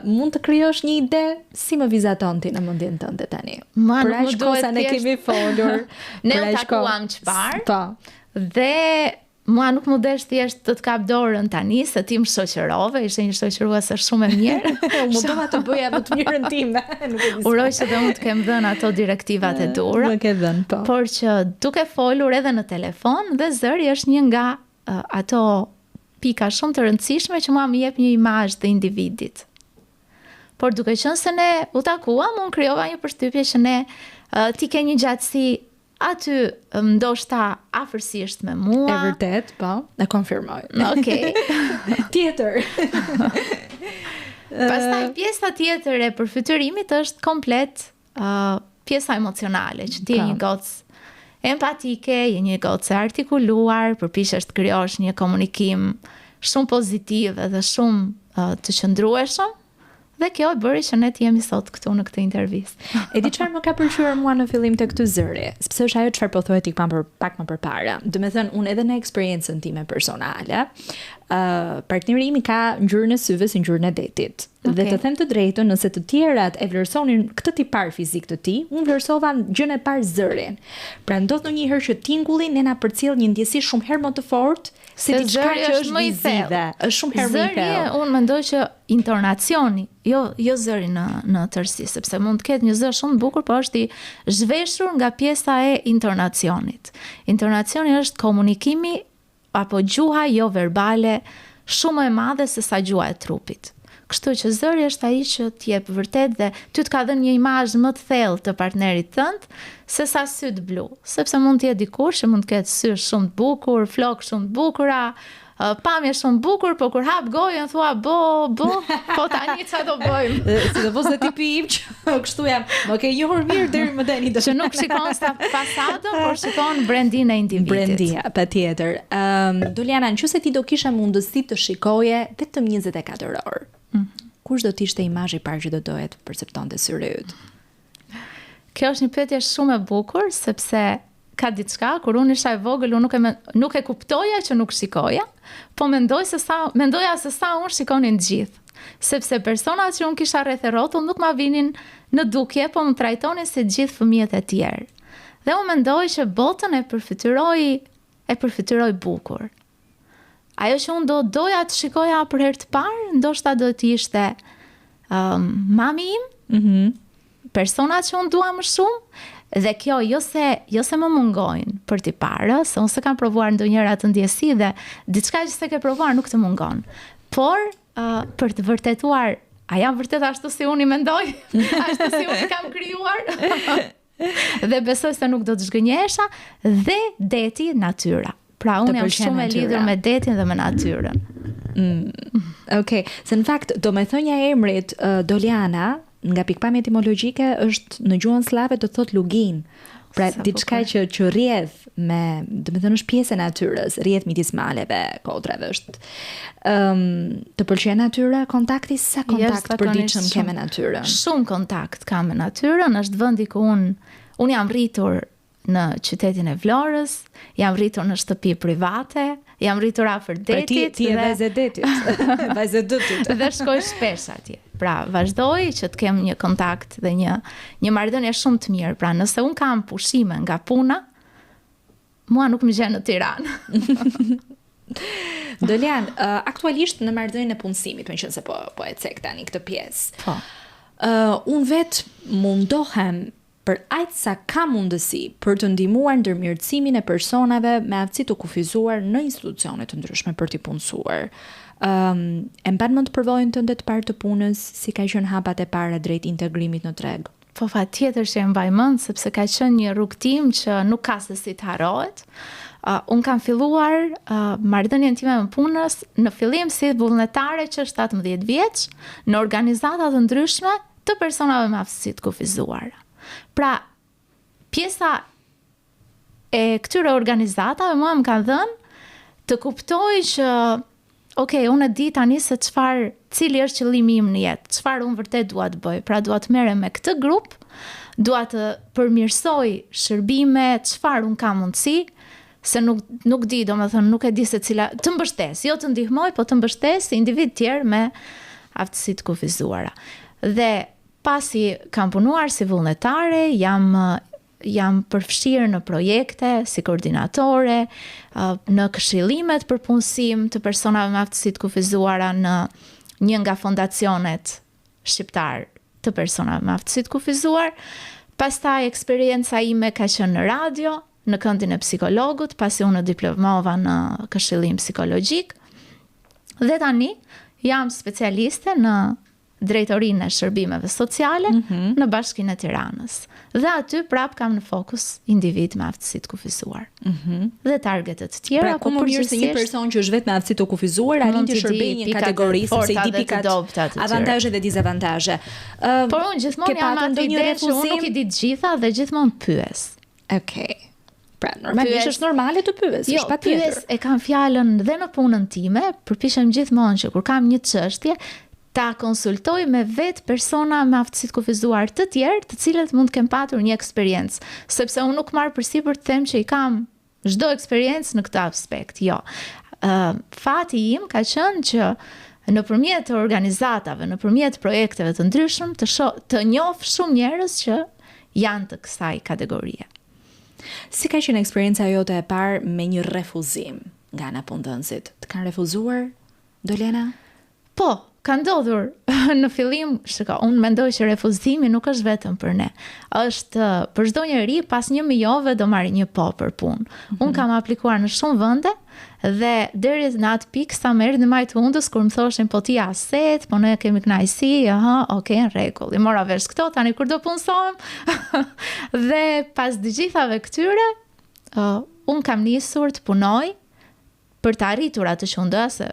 Mund të krijosh një ide si më vizaton ti në mendjen tënde tani? Nuk Për aq kohë sa ne kemi folur. Ne u takuam çfarë? Po. Dhe mua nuk më desh thjesht të kap dorën tani se ti më shoqërove, ishte një shoqëruese shumë e mirë. Mundova të bëja më të mirën time. Uroj që dhe unë të kem dhënë ato direktivat e dura. Më ke dhënë, po. Por që duke folur edhe në telefon dhe zëri është një nga ato pika shumë të rëndësishme që mua më jep një imazh të individit. Por duke qenë se ne u takuam, unë krijova një përshtypje që ne ti ke një gjatësi aty ndoshta afërsisht me mua. E vërtet, po, e konfirmoj. Okej. Tjetër. Pastaj pjesa tjetër e përfytyrimit është komplet pjesa emocionale, që ti je një gocë empatike, je një gocë e artikuluar, përpiqesh të krijosh një komunikim shumë pozitiv dhe shumë të qëndrueshëm. Dhe kjo e bëri që ne të jemi sot këtu në këtë intervistë. E di çfarë më ka pëlqyer mua në fillim te ky zëri, sepse është ajo çfarë po thuhet ti pak më përpara. Do të thënë, unë edhe në eksperiencën time personale, partneri im ka ngjyrën e syve si ngjyrën e detit. Okay. Dhe të them të drejtën, nëse të tjerat e vlerësonin këtë tipar fizik të tij, unë vlerësova gjën e parë zërin. Pra ndodh ndonjëherë që tingulli ne na përcjell një ndjesi shumë herë më të fortë se diçka që është më i thellë. Është shumë herë më i thellë. Zëri, unë mendoj që intonacioni, jo zëri në tërësi, sepse mund të ketë një zë shumë të bukur, por është i zhveshur nga pjesa e intonacionit. Intonacioni është komunikimi apo gjuha jo verbale shumë e madhe se sa gjuha e trupit. Kështu që zëri është ai që t'jep vërtet dhe ty të ka dhënë një imazh më të thellë të partnerit tënd se sa syt blu, sepse mund të jetë dikush që mund të ketë sy shumë të bukur, flokë shumë të bukura, pamje shumë bukur, por kur hap gojën thua bo, po tani çfarë do bëjmë? Sidomos dhe tipi im që kështu jam. Më ke njohur mirë deri më tani. Që nuk shikon sa fasadën, por shikon brendin e individit. Brendia, patjetër. Doliana, nëse ti do kishe mundësi të shikoje vetëm 24 orë, kush do të ishte imazhi i parë që do doje të perceptonte syri yt? Kjo është një pyetje shumë e bukur, sepse ka diçka, kur unë isha e vogël, unë nuk e kuptoja që nuk shikoja, po mendoja se sa unë shikonin të gjithë. Sepse personat që unë kisha rreth e rrotull nuk ma vinin në dukje, po më trajtonin si të gjithë fëmijët e tjerë. Dhe unë mendoj që botën e përfytyroj bukur. Ajo që unë doja të shikoja për herë të parë, ndoshta do të ishte mami im, personat që unë dua më shumë, dhe kjo jo se më mungojnë për t'i parë, se unë se kam provuar ndonjëra të ndjesi dhe diçka që se ke provuar nuk të mungon. Por për të vërtetuar, a jam vërtet ashtu si unë i mendoj, ashtu si unë i kam krijuar. Dhe besoj se nuk do të zhgënjesha, dhe deti, natyra. Pra unë jam shumë e lidhur me detin dhe me natyrën. Okej, se në fakt domethënia e emrit Doliana nga pikpamja etimologjike është në gjuhën slave do thot lugin. Pra diçka që rrjedh me, domethënë është pjesë e natyrës, rrjedh midis maleve, kodrave është. Të pëlqen natyra, kontakti, sa kontakt përditshëm ke me natyrën? Shumë kontakt kam me natyrën, është vendi ku unë jam rritur në qytetin e Vlorës, jam rritur në shtëpi private, jam rritur afër detit. Ti e vajzë e detit, vajzë e detit. Dhe shkoj shpesh atje. Pra, vazhdoj që të kem një kontakt dhe një marrëdhënie shumë të mirë. Pra, nëse unë kam pushime nga puna, mua nuk më gjen në Tiranë. Dolian, aktualisht në marrëdhënien e punësimit, më qenë se po e cek tani këtë pjesë. Po. Unë vetë mundohem për aq sa ka mundësi për të ndihmuar ndërmirësimin e personave me aftësi të kufizuar në institucione të ndryshme për t'i punësuar. E mban mend përvojën tënde të parë të punës, si ka qenë hapat e para drejt integrimit në treg? Po patjetër që e mbaj mend, sepse ka qenë një rrugtim që nuk ka se si të harrohet. Unë kam filluar marrëdhënien time me punës në fillim si vullnetare që 17 vjeç në organizata të ndryshme të personave me aftësi të kufizuara. Pra, pjesa e këtyre organizatave mua më ka dhënë të kuptoj që unë e di tani se cili është qëllimi im në jetë, çfarë unë vërtet dua të bëj. Pra dua të merrem me këtë grup, dua të përmirësoj shërbime, çfarë unë kam mundësi, se nuk di, domethënë nuk e di se cila të mbështes, jo të ndihmoj, po të mbështes individ tjerë me aftësi të kufizuara. Dhe pasi kam punuar si vullnetare, jam përfshirë në projekte si koordinatore, në këshillimet për punësim të personave me aftësi të kufizuara në një nga fondacionet shqiptar të personave me aftësi të kufizuar. Pastaj eksperienca ime ka qenë në radio, në këndin e psikologut, pasi unë diplomova në këshillim psikologjik. Dhe tani jam specialiste në drejtorinë e shërbimeve sociale në Bashkinë e Tiranës. Dhe aty prap kam në fokus individ me aftësi të kufizuar. Dhe targetet të tjera, ku më mirë se një person që është vetëm me aftësi të kufizuar, arrin të shërbejë një kategori sepse i di pikat avantazhe dhe dizavantazhe. Por unë gjithmonë jam atë ide që unë nuk i di të gjitha dhe gjithmonë pyes. Okej. Pra, normalisht është normale të pyes, jo, pyes e kam fjalën dhe në punën time, përpiqem gjithmonë që kur kam një çështje ta konsultoj me vetë persona me aftësi të kufizuar të tjerë, të cilët mund të kenë patur një eksperiencë, sepse unë nuk marr përsipër të them që i kam çdo eksperiencë në këtë aspekt. Jo. Fati im ka qenë që nëpërmjet organizatave, nëpërmjet projekteve të ndryshëm të njoh shumë njerëz që janë të kësaj kategorie. Si ka qenë eksperienca jote e parë me një refuzim nga ana punëdhënësit? Të kanë refuzuar, Dolena? Po, ka ndodhur në fillim, unë mendoj që refuzimi nuk është vetëm për ne. Është për çdo njeri pas 1 jove do marrë një po për punë. Unë kam aplikuar në shumë vende dhe deri në atë pikë sa më erdhi majt hundës kur më thoshin po ti aset, po ne kemi kënaqësi, okay, në rregull. I mora vesh këto tani kur do punsohem. Dhe pas të gjithave këtyre, unë kam nisur të punoj për të arritur atë që unë doja, se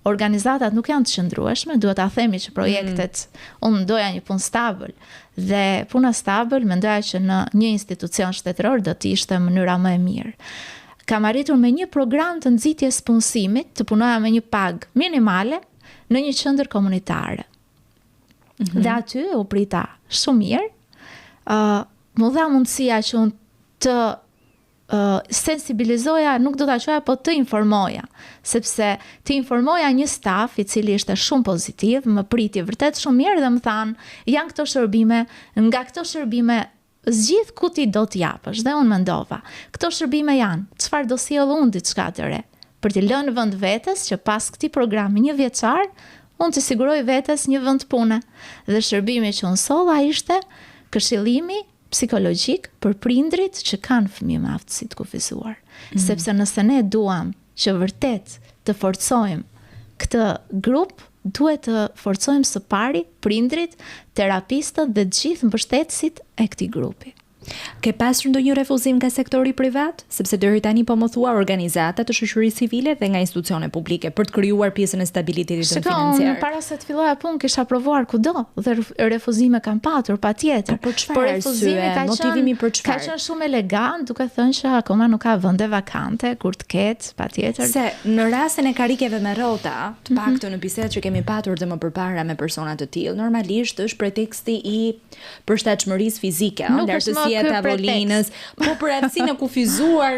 organizatat nuk janë të qëndrueshme, duhet ta themi që projektet, unë doja një punë stabil, dhe puna stabil mendoja që në një institucion shtetëror do të ishte mënyra më e mirë. Kam arritur me një program të nxitjes punësimit, të punoja me një pagë minimale në një qendër komunitare. Dhe aty u prita shumë mirë, më dha mundësia që unë të sensibilizoja, nuk do ta quaja, po të informoja, sepse të informoja një staf i cili ishte shumë pozitiv, më priti vërtet shumë mirë dhe më thanë, janë këto shërbime, nga këto shërbime zgjidh ku ti do të japësh. Dhe unë mendova, këto shërbime janë, çfarë do sjell unë diçka të re, për t'i lënë vend vetes që pas këtij programi 1 vjeçar, unë të siguroj vetes një vend pune. Dhe shërbimi që unë solla ishte këshillimi psikologjik për prindrit që kanë fëmijë me aftësi të kufizuar. Sepse nëse ne duam që vërtet të forcojmë këtë grup, duhet të forcojmë së pari prindrit, terapistët dhe gjithë mbështetësit e këtij grupi. Ke pasur ndonjë refuzim nga sektori privat? Sepse deri tani po më thua organizata të shoqërisë civile dhe nga institucione publike për të krijuar pjesën e stabilitetit financiar. Para se të filloja punë kisha provuar kudo dhe refuzime kam patur patjetër. Por çfarë refuzimi ka qenë? Motivimi për çfarë? Ka qenë shumë elegant, duke thënë që akoma nuk ka vende vakante, kur të ketë patjetër. Se në rastin e karikeve me rrota, të paktën në bisedë që kemi patur dhe më përpara me persona të tillë, normalisht është preteksti i përshtatshmërisë fizike, lartësia e tavolinës, po për aftësinë e kufizuar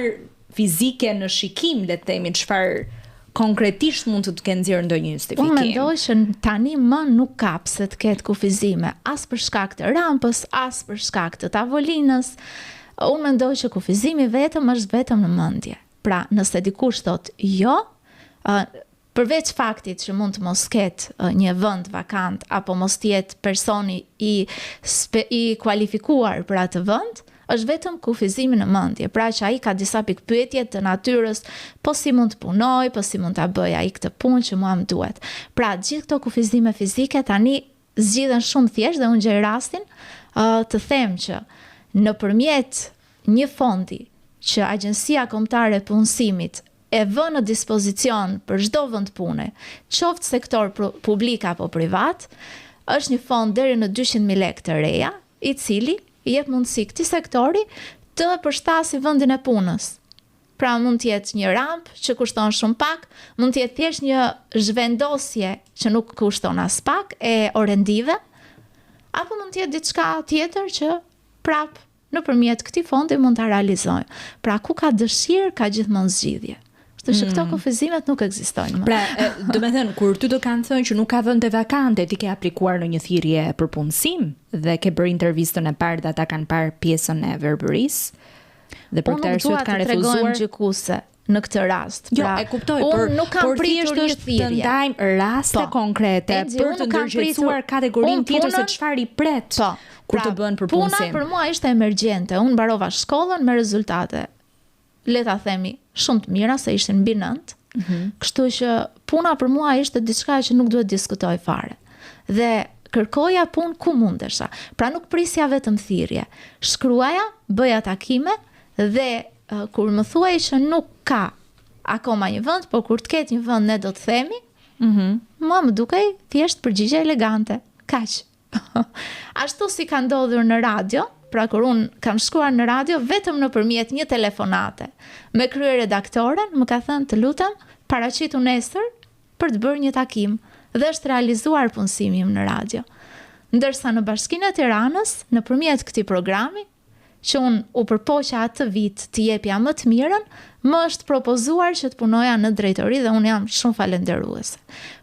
fizike në shikim, le të themi, çfarë konkretisht mund të kenë nxjerrë ndonjë justifikim. Unë mendoj që tani më nuk ka pse të ketë kufizime, as për shkak të rampës, as për shkak të tavolinës. Unë mendoj që kufizimi vetëm është vetëm në mendje. Pra, nëse dikush thotë jo, përveç faktit që mund të mos ketë një vend vakant apo mos jetë personi i kualifikuar për atë vend, është vetëm kufizimi në mendje. Pra që ai ka disa pikpyetje të natyrës, po si mund të punoj, po si mund ta bëj ai këtë punë që mua më duhet. Pra gjithë këto kufizime fizike tani zgjidhen shumë thjesht dhe unë gjej rastin të them që nëpërmjet një fondi që Agjencia Kombëtare e Punësimit e vë në dispozicion për çdo vend pune, qoftë sektor publik apo privat, është një fond deri në 200.000 lekë të reja, i cili i jep mundësi këtij sektori të përshtasë vendin e punës. Pra mund të jetë një rampë që kushton shumë pak, mund të jetë thjesht një zhvendosje që nuk kushton as pak e orendive, apo mund të jetë diçka tjetër që prap nëpërmjet këtij fondi mund ta realizojmë. Pra ku ka dëshirë, ka gjithmonë zgjidhje. Kështu që këto kufizimet nuk ekzistojnë më. Pra, do me thënë, kur ty do kanë thënë që nuk ka vende vakante, ti ke aplikuar në një thirrje për punësim dhe ke bërë intervistën e parë dhe ata kanë parë pjesën e verbërisë dhe për këtë arsye kanë refuzuar gjykuese në këtë rast. Jo, pra, e kuptoj, unë nuk kam pritur një të thirrje. ndajmë raste konkrete për të ndërgjegjësuar kategorinë tjetër se çfarë i pret kur të bën për punësim. Puna për mua ishte emergjente. Unë mbarova shkollën me rezultate, le ta themi, shumë të mira, se ishin mbi 9. Kështu që puna për mua ishte diçka që nuk duhet diskutoj fare. Dhe kërkoja punë ku mundesha. Pra nuk prisja vetëm thirrje. Shkruaja, bëja takime dhe kur më thuaj që nuk ka akoma një vend, por kur të ketë një vend ne do të themi, mua më dukej thjesht përgjigje elegante. Kaq. Ashtu si ka ndodhur në radio, pra kur unë kam shkuar në radio vetëm nëpërmjet një telefonate me kryeredaktoren, më ka thënë të lutem paraqitu nesër për të bërë një takim dhe është realizuar punësimi im në radio. Ndërsa në Bashkinë e Tiranës, nëpërmjet këtij programi, që unë u përpoqa atë vit të jepja më të mirën, më është propozuar që të punoja në drejtori dhe unë jam shumë falenderuese.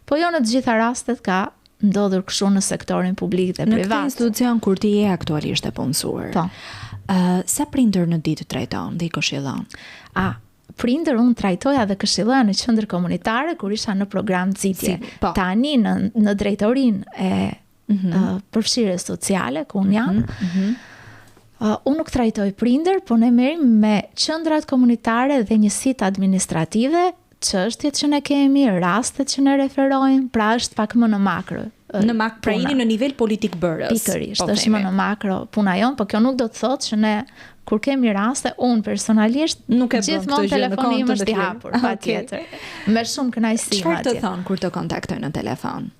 Po jo në të gjitha rastet ka ndodhur kështu në sektorin publik dhe privat. Në këtë institucion kur ti je aktualisht e punësuar. Po. Sa prindër në ditë trajton dhe i këshillon? Prindër unë trajtoja dhe këshilloja në qendër komunitare kur isha në program nxitje. Po. Tani në drejtorinë e përfshirjes sociale ku unë jam. Unë nuk trajtoj prindër, po ne merrim me qendrat komunitare dhe njësitë administrative, çështjet që ne kemi, rastet që ne referojmë, pra është pak më në makro. Pra jeni në nivel politik bërës. Pikërisht, është më në makro puna jon, po kjo nuk do të thotë që ne kur kemi raste, unë personalisht nuk e bën gjithmonë telefoni im është i hapur, patjetër. Me shumë kënaqësi. Çfarë të thon kur të kontaktoj në telefon?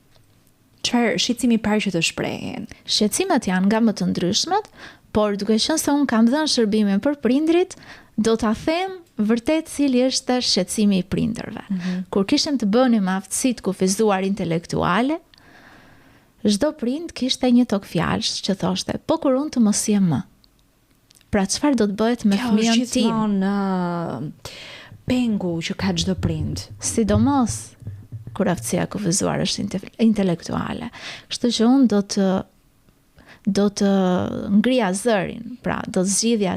Çfarë shqetësimi i parë që të shprehin? Shqetësimet janë nga më të ndryshmet, por duke qenë se unë kam dhënë shërbimin për prindrit, do ta them vërtet cili është shqetësimi i prindërve. Kur kishim të bënim aftësitë kufizuar intelektuale, çdo prind kishte një tok fjalësh që thoshte, po kur unë të mos jem më. Pra çfarë do të bëhet me fëmijën tim? Kjo është gjithmonë pengu që ka çdo prind. Sidomos kur aftësia kufizuar është intelektuale. Kështu që unë do të ngrija zërin, pra do të zgjidhja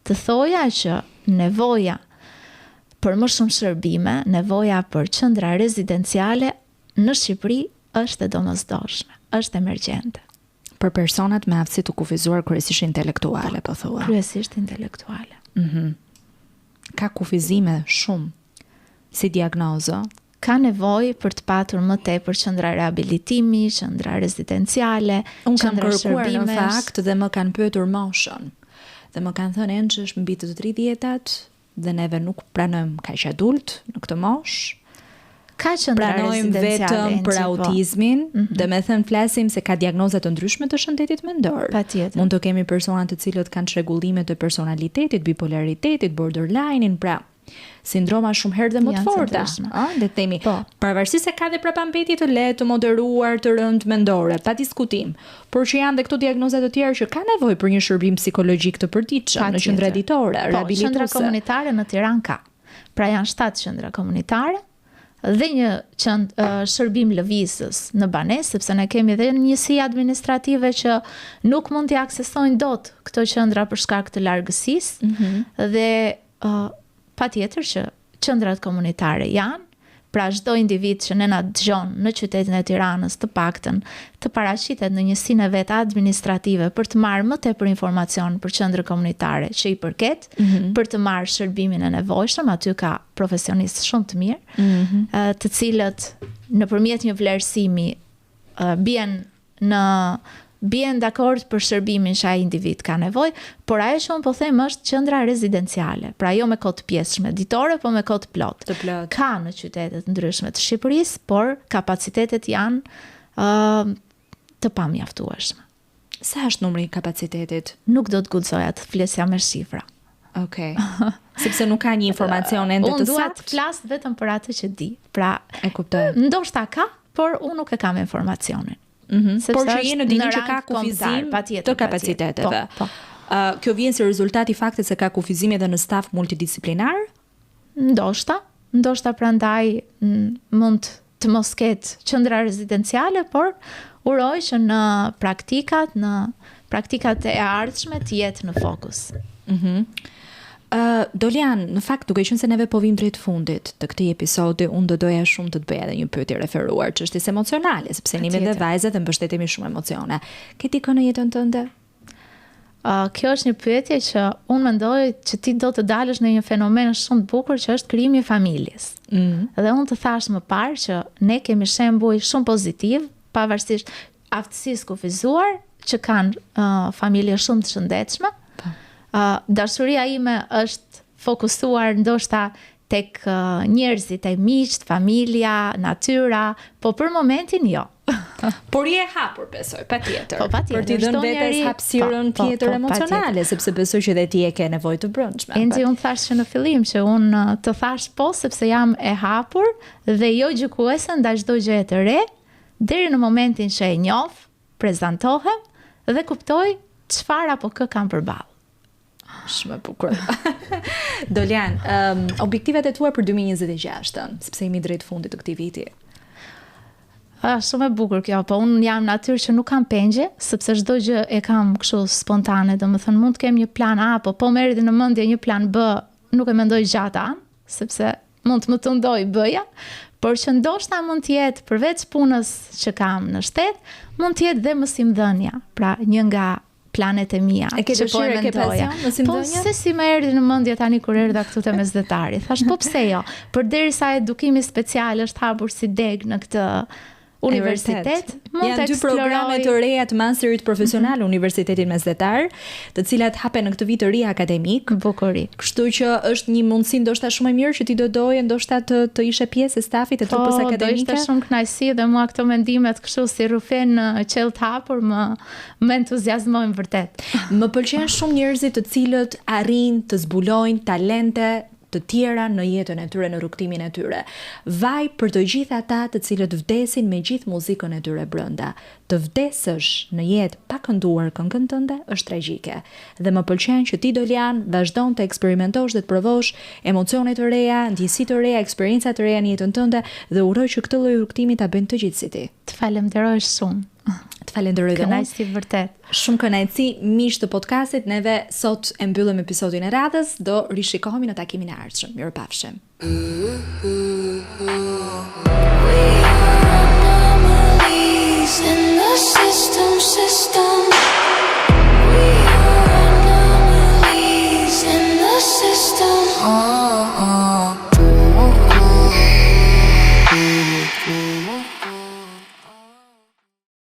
të thoja që nevoja për më shumë shërbime, nevoja për qendra rezidenciale në Shqipëri është e domosdoshme, është emergjente. Për personat me aftësi të kufizuar kryesisht intelektuale, po thua. Kryesisht intelektuale. Ka kufizime shumë si diagnozo. Ka nevojë për të patur më tepër qendra rehabilitimi, qendra rezidenciale, unë kam kërkuar në fakt dhe më kanë pyetur moshën. Dhe më kanë thënë që është mbi të 30-tat dhe neve nuk pranojmë kaq adult në këtë moshë. Ka qendra rezidenciale vetëm për autizmin, dhe me thënë flasim se ka diagnoza të ndryshme të shëndetit mendor. Patjetër. Mund të kemi persona të cilët kanë çrregullime të personalitetit, bipolaritetit, borderline-in, pra sindroma shumë herë dhe më të forta. Le të themi, pavarësisht se ka dhe prapambetje të lehtë, të moderuar, të rëndë mendore, pa diskutim, por që janë dhe këto diagnoza të tjera që ka nevojë për një shërbim psikologjik të përditshëm në qendra ditore, rehabilituese. Qendra komunitare në Tiranë ka. Pra janë 7 qendra komunitare dhe një shërbim lëvizës në banesë, sepse ne kemi dhe njësi administrative që nuk mund t'i aksesojnë dot këto qendra për shkak të largësisë dhe patjetër që qendrat komunitare janë, pra çdo individ që ne na dëgjon në qytetin e Tiranës të paktën të paraqitet në njësinë e vet administrative për të marrë më tepër informacion për qendrën komunitare që i përket, për të marrë shërbimin e nevojshëm, aty ka profesionistë shumë të mirë, të cilët nëpërmjet një vlerësimi bien dakord për shërbimin që ai individ ka nevojë, por ajo që unë po them është qendra rezidenciale, pra jo me kohë të pjesshme ditore, po me kohë të plotë. Ka në qytete të ndryshme të Shqipërisë, por kapacitetet janë të pamjaftueshme. Sa është numri i kapacitetit? Nuk do të guxoja të flesja me shifra. Okej. Sepse nuk ka një informacion ende të saktë. Unë dua të flas vetëm për atë që di. Pra, e kuptoj. Ndoshta ka, por unë nuk e kam informacionin. Por që je në dini që ka kufizim të kapaciteteve. Kjo vjen si rezultat i faktit se ka kufizim edhe në staf multidisciplinar? Ndoshta prandaj mund të mos ketë qendra rezidenciale, por uroj që në praktikat e ardhshme të jetë në fokus. Dolian, në fakt, duke qenë se neve po vim drejt fundit të këtij episodi, unë do doja shumë të të bëja edhe një pyetje referuar çështjes emocionale, sepse neve dhe vajzat e mbështetemi shumë emocione. Ke ti kënë në jetën tënde? Kjo është një pyetje që unë mendoj që ti do të dalësh në një fenomen shumë të bukur që është krijimi i familjes. Dhe unë të thash më parë që ne kemi shembuj shumë pozitiv, pavarësisht aftësisë kufizuar, që kanë familje shumë të shëndetshme. Dashuria ime është fokusuar ndoshta tek njerëzit e miqt, familja, natyra, po për momentin jo. Por je hapur, besoj, patjetër. Po, patjetër. Për t'i dhënë vetes hapësirën tjetër emocionale, sepse besoj që dhe ti e ke nevojë të brendshme. Enzi, unë thash që në fillim që unë të thash po sepse jam e hapur dhe jo gjykuese ndaj çdo gjëje të re, deri në momentin që e njoh, prezantohem dhe kuptoj çfarë apo kë kam përballë. Shumë e bukur. Dolian, objektivat e tua për 2026, sepse jemi drejt fundit të këtij viti. Shumë e bukur kjo, po unë jam natyrë që nuk kam pengje, sepse çdo gjë e kam kështu spontane, domethënë mund të kem një plan A, po më erdhi në mendje një plan B, nuk e mendoj gjatë anë, sepse mund të më tundoj bëja, por që ndoshta mund të jetë përveç punës që kam në shtet, mund të jetë dhe mësimdhënia, pra një nga planet e mia. E ke dëshirë, ke pasion në mësimdhënie? Po, si më erdhi në mendje tani kur erdha këtu te mesdhetari. Thash, po pse jo? Përderisa edukimi special është hapur si deg në këtë universitet, mund të eksploroj. Janë 2 programe të reja të masterit profesional Universitetin Mesdhetar, të cilat hapen në këtë vit të ri akademik. Bukuri. Kështu që është një mundësi ndoshta shumë e mirë që ti do doje ndoshta të ishe pjesë e stafit të trupës akademike. Po, do ishte shumë kënaqësi dhe mua këto mendimet kështu si rrufen në qell të hapur më entuziazmojnë vërtet. Më pëlqen shumë njerëzit të cilët arrin të zbulojnë talente të tjera në jetën e tyre, në rrugtimin e tyre. Vaj për të gjithë ata të cilët vdesin me gjithë muzikën e tyre brenda. Të vdesësh në jetë pa kënduar këngën tënde është tragjike. Dhe më pëlqen që ti, Dolian, vazhdon të eksperimentosh dhe të provosh emocione të reja, ndjesi të reja, eksperienca të reja në jetën tënde dhe uroj që këtë lloj rrugtimi ta bëjnë të gjithë si ti. Të falenderoj shumë. Të falenderoj dhe unë. Kënaqësi vërtet. Shumë kënaqësi, miq të podcastit, neve sot e mbyllim episodin e radhës, do rishikohemi në takimin e ardhshëm. Mirupafshim.